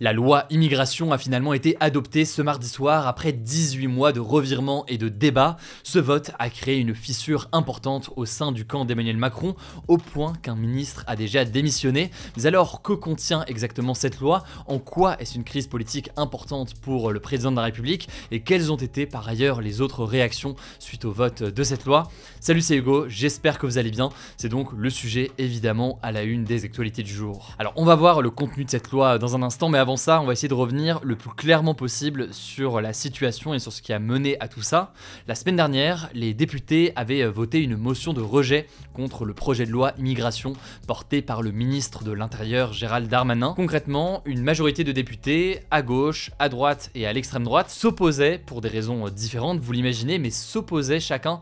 La loi immigration a finalement été adoptée ce mardi soir après 18 mois de revirements et de débats. Ce vote a créé une fissure importante au sein du camp d'Emmanuel Macron, au point qu'un ministre a déjà démissionné. Mais alors, que contient exactement cette loi? En quoi est-ce une crise politique importante pour le président de la République? Et quelles ont été par ailleurs les autres réactions suite au vote de cette loi? Salut, c'est Hugo, j'espère que vous allez bien. C'est donc le sujet évidemment à la une des actualités du jour. Alors on va voir le contenu de cette loi dans un instant, mais avant ça, on va essayer de revenir le plus clairement possible sur la situation et sur ce qui a mené à tout ça. La semaine dernière, les députés avaient voté une motion de rejet contre le projet de loi immigration porté par le ministre de l'Intérieur Gérald Darmanin. Concrètement, une majorité de députés, à gauche, à droite et à l'extrême droite, s'opposaient pour des raisons différentes, vous l'imaginez, mais s'opposaient chacun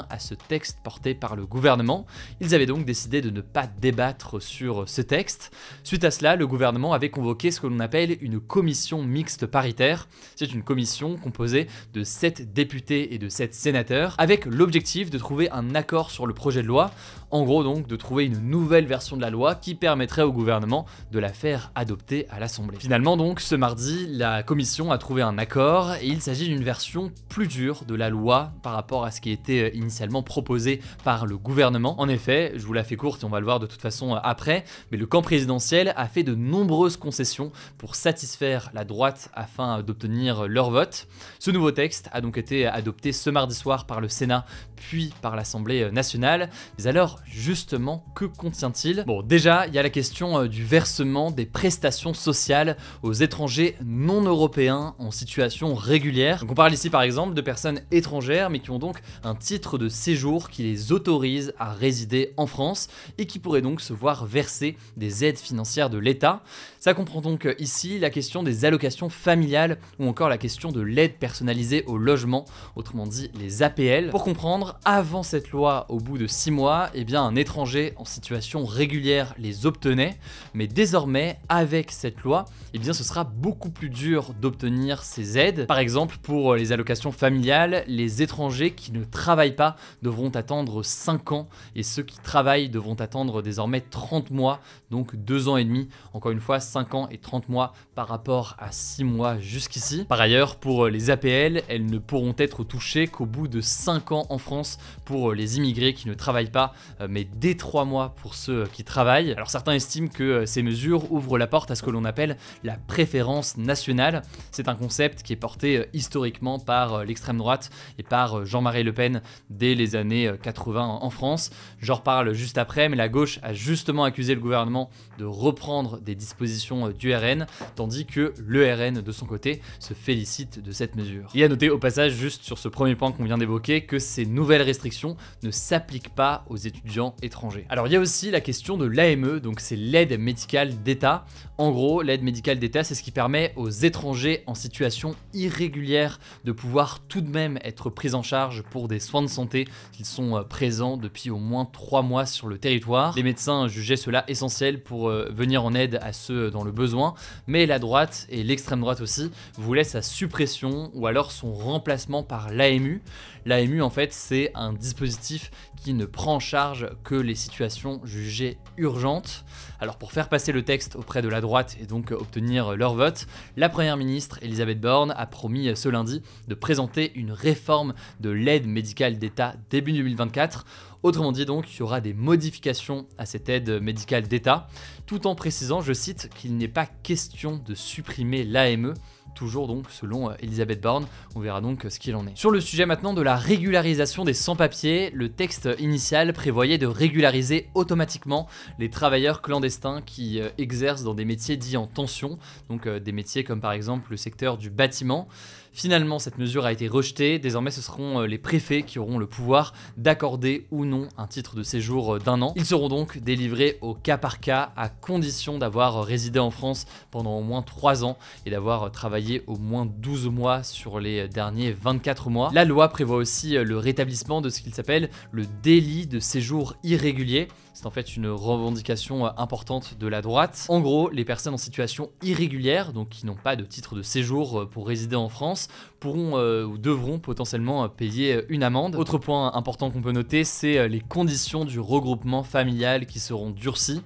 à ce texte porté par le gouvernement. Ils avaient donc décidé de ne pas débattre sur ce texte. Suite à cela, le gouvernement avait convoqué ce que l'on appelle une commission mixte paritaire. C'est une commission composée de 7 députés et de 7 sénateurs, avec l'objectif de trouver un accord sur le projet de loi. En gros donc, de trouver une nouvelle version de la loi qui permettrait au gouvernement de la faire adopter à l'Assemblée. Finalement donc, ce mardi, la commission a trouvé un accord et il s'agit d'une version plus dure de la loi par rapport à ce qui était initialement proposé par le gouvernement. En effet, je vous la fais courte et on va le voir de toute façon après, mais le camp présidentiel a fait de nombreuses concessions pour satisfaire la droite afin d'obtenir leur vote. Ce nouveau texte a donc été adopté ce mardi soir par le Sénat puis par l'Assemblée nationale. Mais alors, justement, que contient-il? Bon, déjà, il y a la question du versement des prestations sociales aux étrangers non européens en situation régulière. Donc on parle ici par exemple de personnes étrangères mais qui ont donc un titre de séjour qui les autorise à résider en France et qui pourraient donc se voir verser des aides financières de l'État. Ça comprend donc ici la question des allocations familiales ou encore la question de l'aide personnalisée au logement, autrement dit les APL. Pour comprendre, avant cette loi, au bout de 6 mois, un étranger en situation régulière les obtenait, mais désormais, avec cette loi, ce sera beaucoup plus dur d'obtenir ces aides. Par exemple, pour les allocations familiales, les étrangers qui ne travaillent pas devront attendre 5 ans et ceux qui travaillent devront attendre désormais 30 mois, donc 2 ans et demi. Encore une fois, 5 ans et 30 mois par rapport à 6 mois jusqu'ici. Par ailleurs, pour les APL, elles ne pourront être touchées qu'au bout de 5 ans en France pour les immigrés qui ne travaillent pas, mais dès 3 mois pour ceux qui travaillent. Alors certains estiment que ces mesures ouvrent la porte à ce que l'on appelle la préférence nationale. C'est un concept qui est porté historiquement par l'extrême droite et par Jean-Marie Le Pen dès les années 80 en France. J'en reparle juste après, mais la gauche a justement accusé le gouvernement de reprendre des dispositions du RN, tandis que le RN de son côté se félicite de cette mesure. Et à noter au passage, juste sur ce premier point qu'on vient d'évoquer, que ces nouvelles restrictions ne s'appliquent pas aux étudiants étrangers. Alors il y a aussi la question de l'AME, donc c'est l'aide médicale d'État. En gros, l'aide médicale d'État, c'est ce qui permet aux étrangers en situation irrégulière de pouvoir tout de même être pris en charge pour des soins de santé s'ils sont présents depuis au moins 3 mois sur le territoire. Les médecins jugeaient cela essentiel pour venir en aide à ceux dans le besoin, mais la droite et l'extrême droite aussi voulaient sa suppression ou alors son remplacement par l'AMU. L'AMU en fait c'est un dispositif qui ne prend en charge que les situations jugées urgentes. Alors pour faire passer le texte auprès de la droite et donc obtenir leur vote, la première ministre Elisabeth Borne a promis ce lundi de présenter une réforme de l'aide médicale d'État début 2024. Autrement dit donc, il y aura des modifications à cette aide médicale d'État, tout en précisant, je cite, qu'il n'est pas question de supprimer l'AME, toujours donc selon Elisabeth Borne. On verra donc ce qu'il en est. Sur le sujet maintenant de la régularisation des sans-papiers, le texte initial prévoyait de régulariser automatiquement les travailleurs clandestins qui exercent dans des métiers dits en tension, donc des métiers comme par exemple le secteur du bâtiment. Finalement, cette mesure a été rejetée. Désormais, ce seront les préfets qui auront le pouvoir d'accorder ou non un titre de séjour d'1 an. Ils seront donc délivrés au cas par cas à condition d'avoir résidé en France pendant au moins 3 ans et d'avoir travaillé travailler au moins 12 mois sur les derniers 24 mois. La loi prévoit aussi le rétablissement de ce qu'il s'appelle le délit de séjour irrégulier. C'est en fait une revendication importante de la droite. En gros, les personnes en situation irrégulière, donc qui n'ont pas de titre de séjour pour résider en France, pourront ou devront potentiellement payer une amende. Autre point important qu'on peut noter, c'est les conditions du regroupement familial qui seront durcies.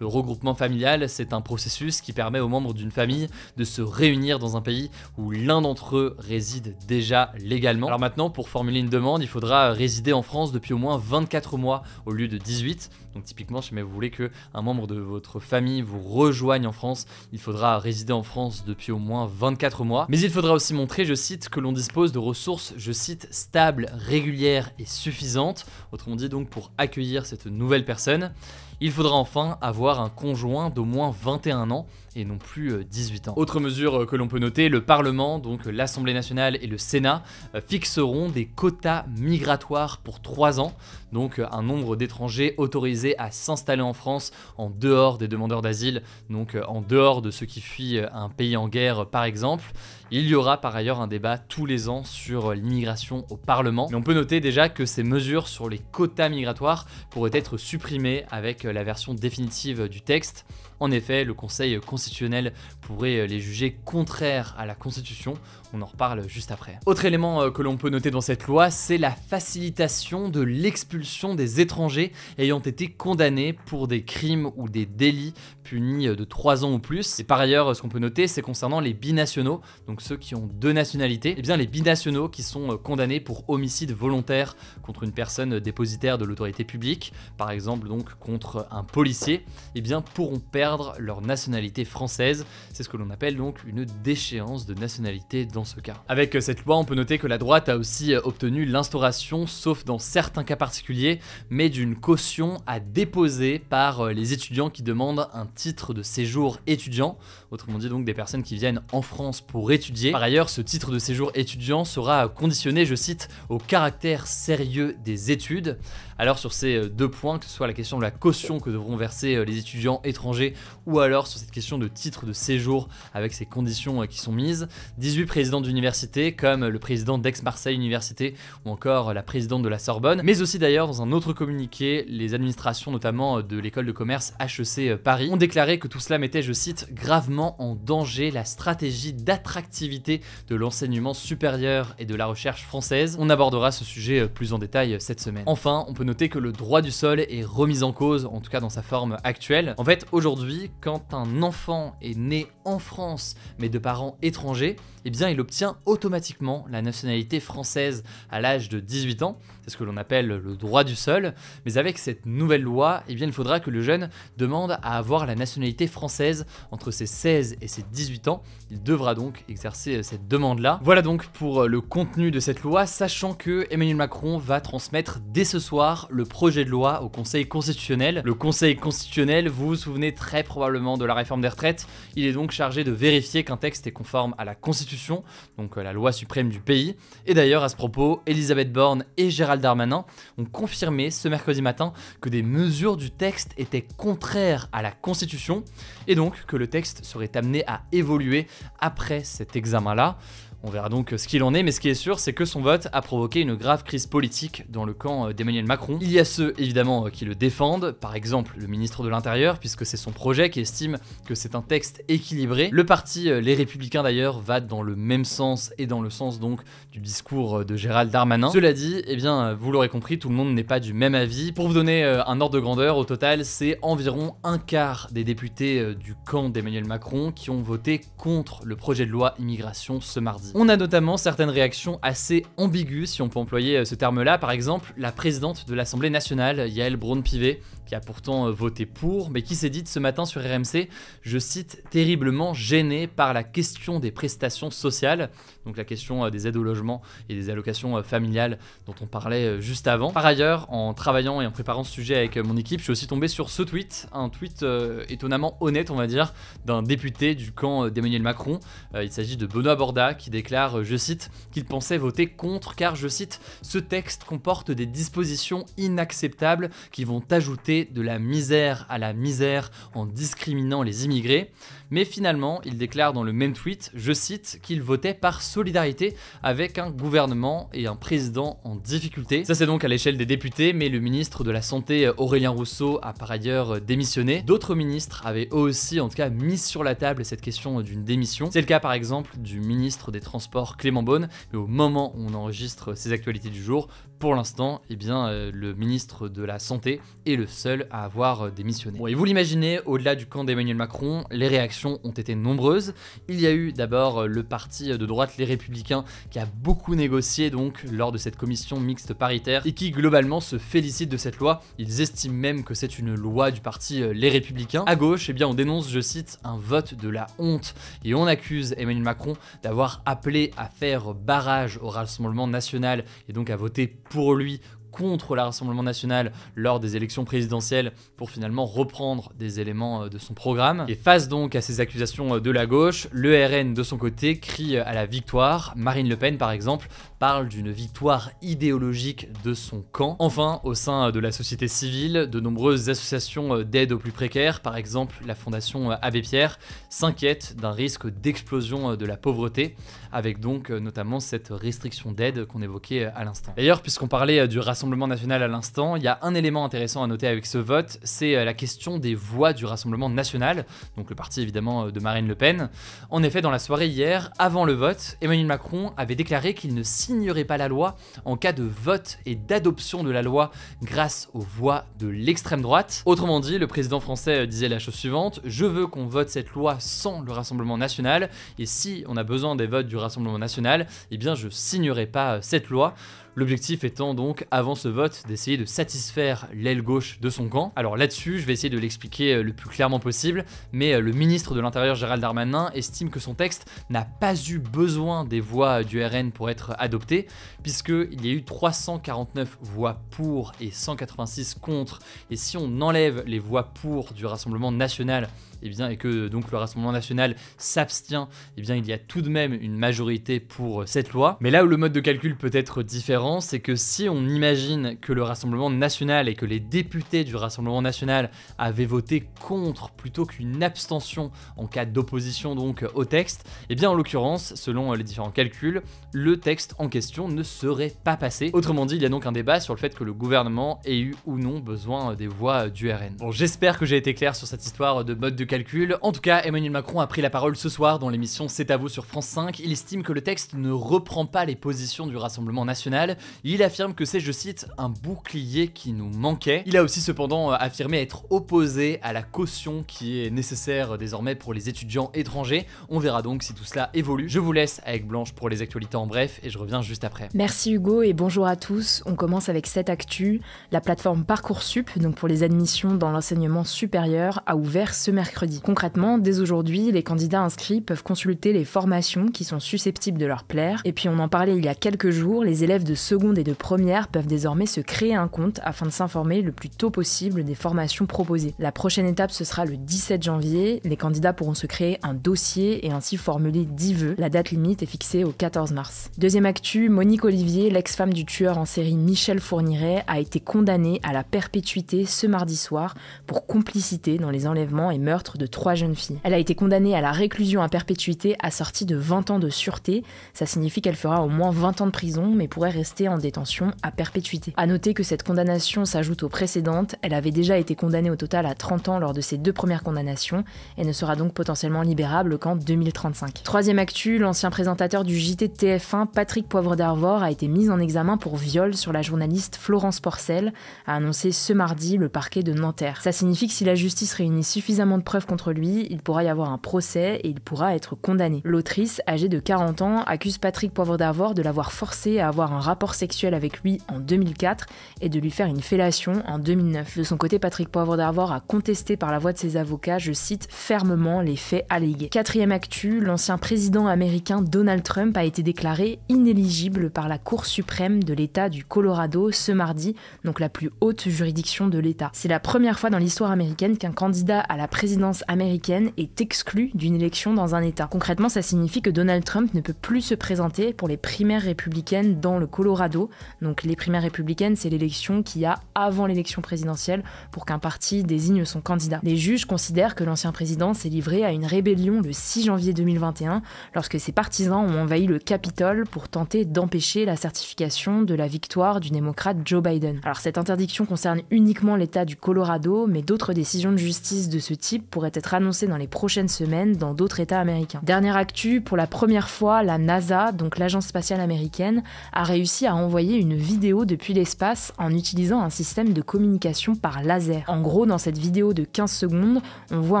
Le regroupement familial, c'est un processus qui permet aux membres d'une famille de se réunir dans un pays où l'un d'entre eux réside déjà légalement. Alors maintenant, pour formuler une demande, il faudra résider en France depuis au moins 24 mois au lieu de 18. Donc typiquement, si vous voulez qu'un membre de votre famille vous rejoigne en France, il faudra résider en France depuis au moins 24 mois. Mais il faudra aussi montrer, je cite, que l'on dispose de ressources, je cite, stables, régulières et suffisantes. Autrement dit, donc, pour accueillir cette nouvelle personne. Il faudra enfin avoir un conjoint d'au moins 21 ans et non plus 18 ans. Autre mesure que l'on peut noter, le Parlement, donc l'Assemblée nationale et le Sénat, fixeront des quotas migratoires pour 3 ans, donc un nombre d'étrangers autorisés à s'installer en France en dehors des demandeurs d'asile, donc en dehors de ceux qui fuient un pays en guerre par exemple. Il y aura par ailleurs un débat tous les ans sur l'immigration au Parlement. Mais on peut noter déjà que ces mesures sur les quotas migratoires pourraient être supprimées avec la version définitive du texte. En effet, le Conseil constitutionnel pourrait les juger contraires à la Constitution. On en reparle juste après. Autre élément que l'on peut noter dans cette loi, c'est la facilitation de l'expulsion des étrangers ayant été condamnés pour des crimes ou des délits punis de 3 ans ou plus. Et par ailleurs, ce qu'on peut noter, c'est concernant les binationaux, donc ceux qui ont 2 nationalités, et bien les binationaux qui sont condamnés pour homicide volontaire contre une personne dépositaire de l'autorité publique, par exemple donc contre un policier, et bien pourront perdre leur nationalité française. C'est ce que l'on appelle donc une déchéance de nationalité dans ce cas. Avec cette loi, on peut noter que la droite a aussi obtenu l'instauration, sauf dans certains cas particuliers, mais d'une caution à déposer par les étudiants qui demandent un titre de séjour étudiant, autrement dit donc des personnes qui viennent en France pour étudier. Par ailleurs, ce titre de séjour étudiant sera conditionné, je cite, au caractère sérieux des études. Alors sur ces 2 points, que ce soit la question de la caution que devront verser les étudiants étrangers ou alors sur cette question de titre de séjour avec ces conditions qui sont mises, 18 présidents d'université comme le président d'Aix-Marseille Université ou encore la présidente de la Sorbonne, mais aussi d'ailleurs dans un autre communiqué, les administrations notamment de l'école de commerce HEC Paris ont déclaré que tout cela mettait, je cite, gravement en danger la stratégie d'attractivité de l'enseignement supérieur et de la recherche française. On abordera ce sujet plus en détail cette semaine. Enfin, on peut noter que le droit du sol est remis en cause, en tout cas dans sa forme actuelle. En fait, aujourd'hui, quand un enfant est né en France mais de parents étrangers, eh bien il obtient automatiquement la nationalité française à l'âge de 18 ans, c'est ce que l'on appelle le droit du sol, mais avec cette nouvelle loi, eh bien il faudra que le jeune demande à avoir la nationalité française entre ses 16 et ses 18 ans, il devra donc exercer cette demande-là. Voilà donc pour le contenu de cette loi, sachant que Emmanuel Macron va transmettre dès ce soir le projet de loi au Conseil constitutionnel. Le Conseil constitutionnel, vous vous souvenez très probablement de la réforme des retraites, il est donc chargé de vérifier qu'un texte est conforme à la Constitution, donc la loi suprême du pays. Et d'ailleurs, à ce propos, Elisabeth Borne et Gérald Darmanin ont confirmé ce mercredi matin que des mesures du texte étaient contraires à la Constitution et donc que le texte serait amené à évoluer après cet examen-là. On verra donc ce qu'il en est, mais ce qui est sûr, c'est que son vote a provoqué une grave crise politique dans le camp d'Emmanuel Macron. Il y a ceux, évidemment, qui le défendent, par exemple le ministre de l'Intérieur, puisque c'est son projet, qui estime que c'est un texte équilibré. Le parti Les Républicains, d'ailleurs, va dans le même sens et dans le sens, donc, du discours de Gérald Darmanin. Cela dit, eh bien, vous l'aurez compris, tout le monde n'est pas du même avis. Pour vous donner un ordre de grandeur, au total, c'est environ un quart des députés du camp d'Emmanuel Macron qui ont voté contre le projet de loi immigration ce mardi. On a notamment certaines réactions assez ambiguës, si on peut employer ce terme-là. Par exemple, la présidente de l'Assemblée nationale, Yaël Braun-Pivet, qui a pourtant voté pour, mais qui s'est dite ce matin sur RMC, je cite, terriblement gênée par la question des prestations sociales, donc la question des aides au logement et des allocations familiales dont on parlait juste avant. Par ailleurs, en travaillant et en préparant ce sujet avec mon équipe, je suis aussi tombé sur ce tweet, un tweet étonnamment honnête, on va dire, d'un député du camp d'Emmanuel Macron. Il s'agit de Benoît Borda qui déclare, je cite, qu'il pensait voter contre car, je cite, ce texte comporte des dispositions inacceptables qui vont ajouter de la misère à la misère en discriminant les immigrés. mais finalement il déclare dans le même tweet, je cite, qu'il votait par solidarité avec un gouvernement et un président en difficulté. Ça c'est donc à l'échelle des députés, mais le ministre de la Santé Aurélien Rousseau a par ailleurs démissionné. D'autres ministres avaient eux aussi en tout cas mis sur la table cette question d'une démission. C'est le cas par exemple du ministre des Transports Clément Beaune, mais au moment où on enregistre ces actualités du jour, pour l'instant, eh bien, le ministre de la Santé est le seul à avoir démissionné. Bon, et vous l'imaginez, au-delà du camp d'Emmanuel Macron, les réactions ont été nombreuses. Il y a eu d'abord le parti de droite, les Républicains, qui a beaucoup négocié donc lors de cette commission mixte paritaire et qui globalement se félicite de cette loi. Ils estiment même que c'est une loi du parti Les Républicains. À gauche, eh bien, on dénonce, je cite, un vote de la honte et on accuse Emmanuel Macron d'avoir appelé à faire barrage au Rassemblement national et donc à voter pour lui contre le Rassemblement national lors des élections présidentielles pour finalement reprendre des éléments de son programme. Et face donc à ces accusations de la gauche, le RN de son côté crie à la victoire. Marine Le Pen par exemple parle d'une victoire idéologique de son camp. Enfin, au sein de la société civile, de nombreuses associations d'aide aux plus précaires, par exemple la fondation Abbé Pierre, s'inquiètent d'un risque d'explosion de la pauvreté, avec donc notamment cette restriction d'aide qu'on évoquait à l'instant. D'ailleurs, puisqu'on parlait du Rassemblement national à l'instant, il y a un élément intéressant à noter avec ce vote, c'est la question des voix du Rassemblement national, donc le parti évidemment de Marine Le Pen. En effet, dans la soirée hier, avant le vote, Emmanuel Macron avait déclaré qu'il ne signerait pas la loi en cas de vote et d'adoption de la loi grâce aux voix de l'extrême droite. Autrement dit, le président français disait la chose suivante, je veux qu'on vote cette loi sans le Rassemblement national, et si on a besoin des votes du Rassemblement national, eh bien je signerai pas cette loi. L'objectif étant donc, avant ce vote, d'essayer de satisfaire l'aile gauche de son camp. Alors là-dessus, je vais essayer de l'expliquer le plus clairement possible, mais le ministre de l'Intérieur Gérald Darmanin estime que son texte n'a pas eu besoin des voix du RN pour être adopté, puisqu'il y a eu 349 voix pour et 186 contre, et si on enlève les voix pour du Rassemblement national, eh bien, et que donc le Rassemblement national s'abstient, eh bien, il y a tout de même une majorité pour cette loi. Mais là où le mode de calcul peut être différent, c'est que si on imagine que le Rassemblement national et que les députés du Rassemblement national avaient voté contre plutôt qu'une abstention en cas d'opposition donc au texte, eh bien en l'occurrence, selon les différents calculs, le texte en question ne serait pas passé. Autrement dit, il y a donc un débat sur le fait que le gouvernement ait eu ou non besoin des voix du RN. Bon, j'espère que j'ai été clair sur cette histoire de mode de calcul. En tout cas, Emmanuel Macron a pris la parole ce soir dans l'émission C'est à vous sur France 5. Il estime que le texte ne reprend pas les positions du Rassemblement national. Il affirme que c'est, je cite, un bouclier qui nous manquait. Il a aussi cependant affirmé être opposé à la caution qui est nécessaire désormais pour les étudiants étrangers. On verra donc si tout cela évolue. Je vous laisse avec Blanche pour les actualités en bref et je reviens juste après. Merci Hugo et bonjour à tous. On commence avec cette actu. La plateforme Parcoursup, donc pour les admissions dans l'enseignement supérieur, a ouvert ce mercredi. Concrètement, dès aujourd'hui, les candidats inscrits peuvent consulter les formations qui sont susceptibles de leur plaire. Et puis on en parlait il y a quelques jours, les élèves de seconde et de première peuvent désormais se créer un compte afin de s'informer le plus tôt possible des formations proposées. La prochaine étape, ce sera le 17 janvier. Les candidats pourront se créer un dossier et ainsi formuler 10 vœux. La date limite est fixée au 14 mars. Deuxième actu, Monique Olivier, l'ex-femme du tueur en série Michel Fourniret, a été condamnée à la perpétuité ce mardi soir pour complicité dans les enlèvements et meurtres de 3 jeunes filles. Elle a été condamnée à la réclusion à perpétuité assortie de 20 ans de sûreté. Ça signifie qu'elle fera au moins 20 ans de prison, mais pourrait rester en détention à perpétuité. A noter que cette condamnation s'ajoute aux précédentes. Elle avait déjà été condamnée au total à 30 ans lors de ses 2 premières condamnations et ne sera donc potentiellement libérable qu'en 2035. Troisième actu, l'ancien présentateur du JT de TF1, Patrick Poivre d'Arvor, a été mis en examen pour viol sur la journaliste Florence Porcel, a annoncé ce mardi le parquet de Nanterre. Ça signifie que si la justice réunit suffisamment de preuves contre lui, il pourra y avoir un procès et il pourra être condamné. L'autrice, âgée de 40 ans, accuse Patrick Poivre d'Arvor de l'avoir forcé à avoir un rapport sexuel avec lui en 2004 et de lui faire une fellation en 2009. De son côté, Patrick Poivre d'Arvor a contesté par la voix de ses avocats, je cite, fermement les faits allégués. Quatrième actu, l'ancien président américain Donald Trump a été déclaré inéligible par la Cour suprême de l'État du Colorado ce mardi, donc la plus haute juridiction de l'État. C'est la première fois dans l'histoire américaine qu'un candidat à la présidence présidence américaine est exclue d'une élection dans un État. Concrètement, ça signifie que Donald Trump ne peut plus se présenter pour les primaires républicaines dans le Colorado. Donc les primaires républicaines, c'est l'élection qu'il y a avant l'élection présidentielle pour qu'un parti désigne son candidat. Les juges considèrent que l'ancien président s'est livré à une rébellion le 6 janvier 2021 lorsque ses partisans ont envahi le Capitole pour tenter d'empêcher la certification de la victoire du démocrate Joe Biden. Alors cette interdiction concerne uniquement l'État du Colorado, mais d'autres décisions de justice de ce type pourraient être annoncées dans les prochaines semaines dans d'autres États américains. Dernière actu, pour la première fois, la NASA, donc l'agence spatiale américaine, a réussi à envoyer une vidéo depuis l'espace en utilisant un système de communication par laser. En gros, dans cette vidéo de 15 secondes, on voit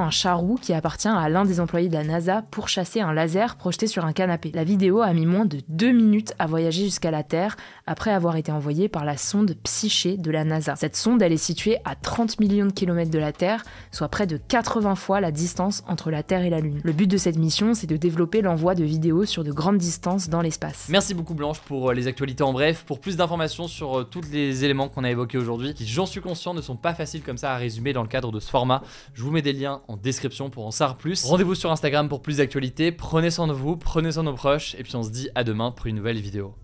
un charrou qui appartient à l'un des employés de la NASA pour chasser un laser projeté sur un canapé. La vidéo a mis moins de 2 minutes à voyager jusqu'à la Terre après avoir été envoyée par la sonde Psyché de la NASA. Cette sonde, elle est située à 30 millions de kilomètres de la Terre, soit près de 80 fois la distance entre la Terre et la Lune. Le but de cette mission, c'est de développer l'envoi de vidéos sur de grandes distances dans l'espace. Merci beaucoup Blanche pour les actualités en bref. Pour plus d'informations sur tous les éléments qu'on a évoqués aujourd'hui, qui j'en suis conscient ne sont pas faciles comme ça à résumer dans le cadre de ce format, je vous mets des liens en description pour en savoir plus. Rendez-vous sur Instagram pour plus d'actualités, prenez soin de vous, prenez soin de nos proches, et puis on se dit à demain pour une nouvelle vidéo.